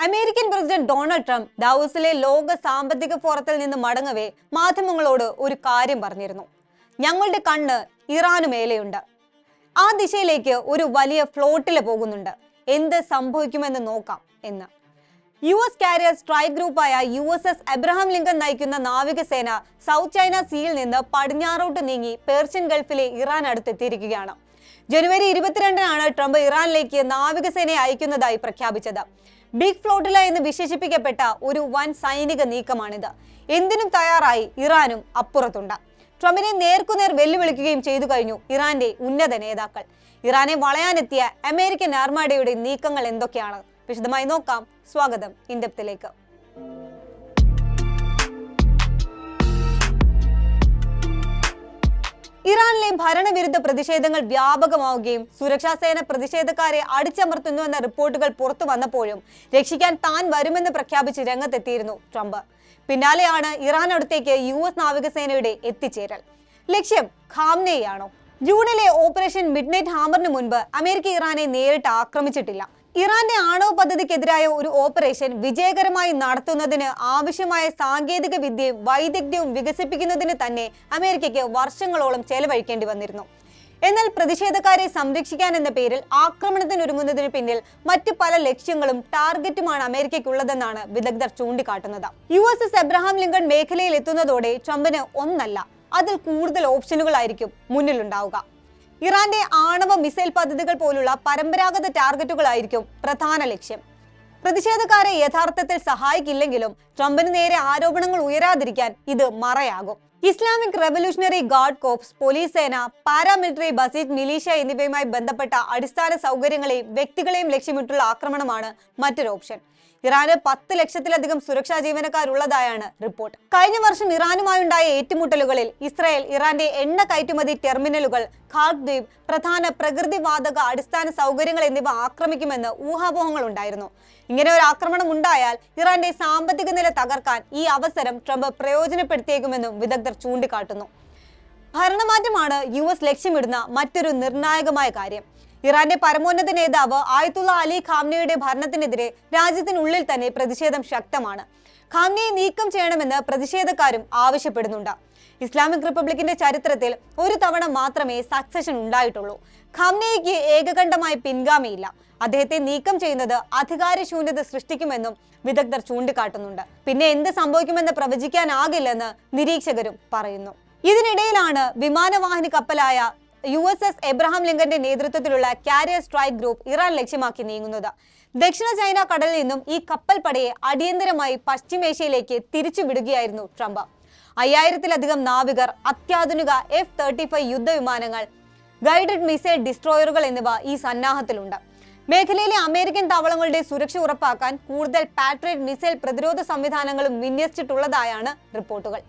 American president Donald Trump ദാവോസിലെ ലോക സാമ്പത്തിക ഫോറത്തിൽ നിന്ന് മടങ്ങവേ മാധ്യമങ്ങളോട് ഒരു കാര്യം പറഞ്ഞിരുന്നു. ഞങ്ങളുടെ കണ്ണ് ഇറാനു മേലെയുണ്ട്. ആ ദിശയിലേക്ക് ഒരു വലിയ ഫ്ലോട്ടില് പോകുന്നുണ്ട്. എന്ത് സംഭവിക്കുമെന്ന് നോക്കാം എന്ന്. US കാരിയർ സ്ട്രൈക്ക് ഗ്രൂപ്പായ USS എബ്രഹാം ലിങ്കൺ നയിക്കുന്ന നാവികസേന സൗത്ത് ചൈന സീയിൽ നിന്ന് പടിഞ്ഞാറോട്ട് നീങ്ങി പേർഷ്യൻ ഗൾഫിലെ ഇറാൻ അടുത്തെത്തിയിരിക്കുകയാണ്. ജനുവരി 22-നാണ് ട്രംപ് ഇറാനിലേക്ക് നാവികസേനയെ അയക്കുന്നതായി പ്രഖ്യാപിച്ചത്. ബിഗ് ഫ്ലോട്ടില എന്ന് വിശേഷിപ്പിക്കപ്പെട്ട ഒരു വൻ സൈനിക നീക്കമാണിത്. എന്തിനും തയ്യാറായി ഇറാനും അപ്പുറത്തുണ്ട്. ട്രംപിനെ നേർക്കുനേർ വെല്ലുവിളിക്കുകയും ചെയ്തു കഴിഞ്ഞു ഇറാന്റെ ഉന്നത നേതാക്കൾ. ഇറാനെ വളയാനെത്തിയ അമേരിക്കൻ ആർമാഡയുടെ നീക്കങ്ങൾ എന്തൊക്കെയാണ്? വിശദമായി നോക്കാം. സ്വാഗതം ഇൻഡെപ്തിലേക്ക്. ഇറാനിലെ ഭരണവിരുദ്ധ പ്രതിഷേധങ്ങൾ വ്യാപകമാവുകയും സുരക്ഷാ സേന പ്രതിഷേധക്കാരെ അടിച്ചമർത്തുന്നുവെന്ന റിപ്പോർട്ടുകൾ പുറത്തു വന്നപ്പോഴും രക്ഷിക്കാൻ താൻ വരുമെന്ന് പ്രഖ്യാപിച്ച് രംഗത്തെത്തിയിരുന്നു ട്രംപ്. പിന്നാലെയാണ് ഇറാൻ അടുത്തേക്ക് US നാവികസേനയുടെ എത്തിച്ചേരൽ. ലക്ഷ്യം ഖാംനെയാണോ? ജൂണിലെ ഓപ്പറേഷൻ മിഡ്നൈറ്റ് ഹാമറിന് മുൻപ് അമേരിക്ക ഇറാനെ നേരിട്ട് ആക്രമിച്ചിട്ടില്ല. ഇറാന്റെ ആണവ പദ്ധതിക്കെതിരായ ഒരു ഓപ്പറേഷൻ വിജയകരമായി നടത്തുന്നതിന് ആവശ്യമായ സാങ്കേതിക വിദ്യയും വൈദഗ്ധ്യവും വികസിപ്പിക്കുന്നതിന് തന്നെ അമേരിക്കയ്ക്ക് വർഷങ്ങളോളം ചെലവഴിക്കേണ്ടി വന്നിരുന്നു. എന്നാൽ പ്രതിഷേധക്കാരെ സംരക്ഷിക്കാൻ എന്ന പേരിൽ ആക്രമണത്തിനൊരുങ്ങുന്നതിന് പിന്നിൽ മറ്റു പല ലക്ഷ്യങ്ങളും ടാർഗറ്റുമാണ് അമേരിക്കയ്ക്കുള്ളതെന്നാണ് വിദഗ്ധർ ചൂണ്ടിക്കാട്ടുന്നത്. USS എബ്രഹാം ലിങ്കൺ മേഖലയിൽ എത്തുന്നതോടെ ട്രംപിന് ഒന്നല്ല, അതിൽ കൂടുതൽ ഓപ്ഷനുകളായിരിക്കും മുന്നിലുണ്ടാവുക. ഇറാന്റെ ആണവ മിസൈൽ പദ്ധതികൾ പോലുള്ള പരമ്പരാഗത ടാർഗറ്റുകളായിരിക്കും പ്രധാന ലക്ഷ്യം. പ്രതിഷേധക്കാരെ യഥാർത്ഥത്തിൽ സഹായിക്കില്ലെങ്കിലും ട്രംപിന് നേരെ ആരോപണങ്ങൾ ഉയരാതിരിക്കാൻ ഇത് മറയാകും. Islamic revolutionary guard corps, police സേന, പാരാമിലിറ്ററി ബസീദ് മിലീഷ്യ എന്നിവയുമായി ബന്ധപ്പെട്ട അടിസ്ഥാന സൗകര്യങ്ങളെയും വ്യക്തികളെയും ലക്ഷ്യമിട്ടുള്ള ആക്രമണമാണ് മറ്റൊരു ഓപ്ഷൻ. ഇറാന് 10 ലക്ഷത്തിലധികം സുരക്ഷാ ജീവനക്കാരുള്ളതായാണ് റിപ്പോർട്ട്. കഴിഞ്ഞ വർഷം ഇറാനുമായുണ്ടായ ഏറ്റുമുട്ടലുകളിൽ ഇസ്രായേൽ ഇറാന്റെ എണ്ണ കയറ്റുമതി ടെർമിനലുകൾ, ഖാർഗ് ദ്വീപ്, പ്രധാന പ്രകൃതിവാതക അടിസ്ഥാന സൗകര്യങ്ങൾ എന്നിവ ആക്രമിക്കുമെന്ന് ഊഹാപോഹങ്ങൾ ഉണ്ടായിരുന്നു. ഇങ്ങനെ ഒരു ആക്രമണം ഉണ്ടായാൽ ഇറാന്റെ സാമ്പത്തിക നില തകർക്കാൻ ഈ അവസരം ട്രംപ് പ്രയോജനപ്പെടുത്തിയേക്കുമെന്നും വിദഗ്ധർ ചൂണ്ടിക്കാട്ടുന്നു. ഭരണമാറ്റമാണ് US ലക്ഷ്യമിടുന്ന മറ്റൊരു നിർണായകമായ കാര്യം. ഇറാന്റെ പരമോന്നത നേതാവ് ആയത്തുള്ള അലി ഖാംനെയുടെ ഭരണത്തിനെതിരെ രാജ്യത്തിനുള്ളിൽ തന്നെ പ്രതിഷേധം ശക്തമാണ്. ഖാംനെയെ നീക്കം ചെയ്യണമെന്ന് പ്രതിഷേധക്കാരും ആവശ്യപ്പെടുന്നുണ്ട്. ഇസ്ലാമിക് റിപ്പബ്ലിക്കിന്റെ ചരിത്രത്തിൽ ഒരു തവണ മാത്രമേ സക്സഷൻ ഉണ്ടായിട്ടുള്ളൂ. ഖാംനെയ്ക്ക് ഏകകണ്ഠമായ പിൻഗാമിയില്ല. അദ്ദേഹത്തെ നീക്കം ചെയ്യുന്നത് അധികാരശൂന്യത സൃഷ്ടിക്കുമെന്നും വിദഗ്ധർ ചൂണ്ടിക്കാട്ടുന്നുണ്ട്. പിന്നെ എന്ത് സംഭവിക്കുമെന്ന് പ്രവചിക്കാനാകില്ലെന്ന് നിരീക്ഷകരും പറയുന്നു. ഇതിനിടയിലാണ് വിമാനവാഹിനി കപ്പലായ USS എബ്രഹാം ലിങ്കന്റെ നേതൃത്വത്തിലുള്ള കാരിയർ സ്ട്രൈക്ക് ഗ്രൂപ്പ് ഇറാൻ ലക്ഷ്യമാക്കി നീങ്ങുന്നത്. ദക്ഷിണ ചൈന കടലിൽ നിന്നും ഈ കപ്പൽ പടയെ അടിയന്തരമായി പശ്ചിമേഷ്യയിലേക്ക് തിരിച്ചുവിടുകയായിരുന്നു ട്രംപ്. 5000-ലധികം നാവികർ, അത്യാധുനിക F-35 യുദ്ധവിമാനങ്ങൾ, ഗൈഡഡ് മിസൈൽ ഡിസ്ട്രോയറുകൾ എന്നിവ ഈ സന്നാഹത്തിലുണ്ട്. മേഖലയിലെ അമേരിക്കൻ താവളങ്ങളുടെ സുരക്ഷ ഉറപ്പാക്കാൻ കൂടുതൽ പാട്രിയറ്റ് മിസൈൽ പ്രതിരോധ സംവിധാനങ്ങളും വിന്യസിച്ചിട്ടുള്ളതായാണ് റിപ്പോർട്ടുകൾ.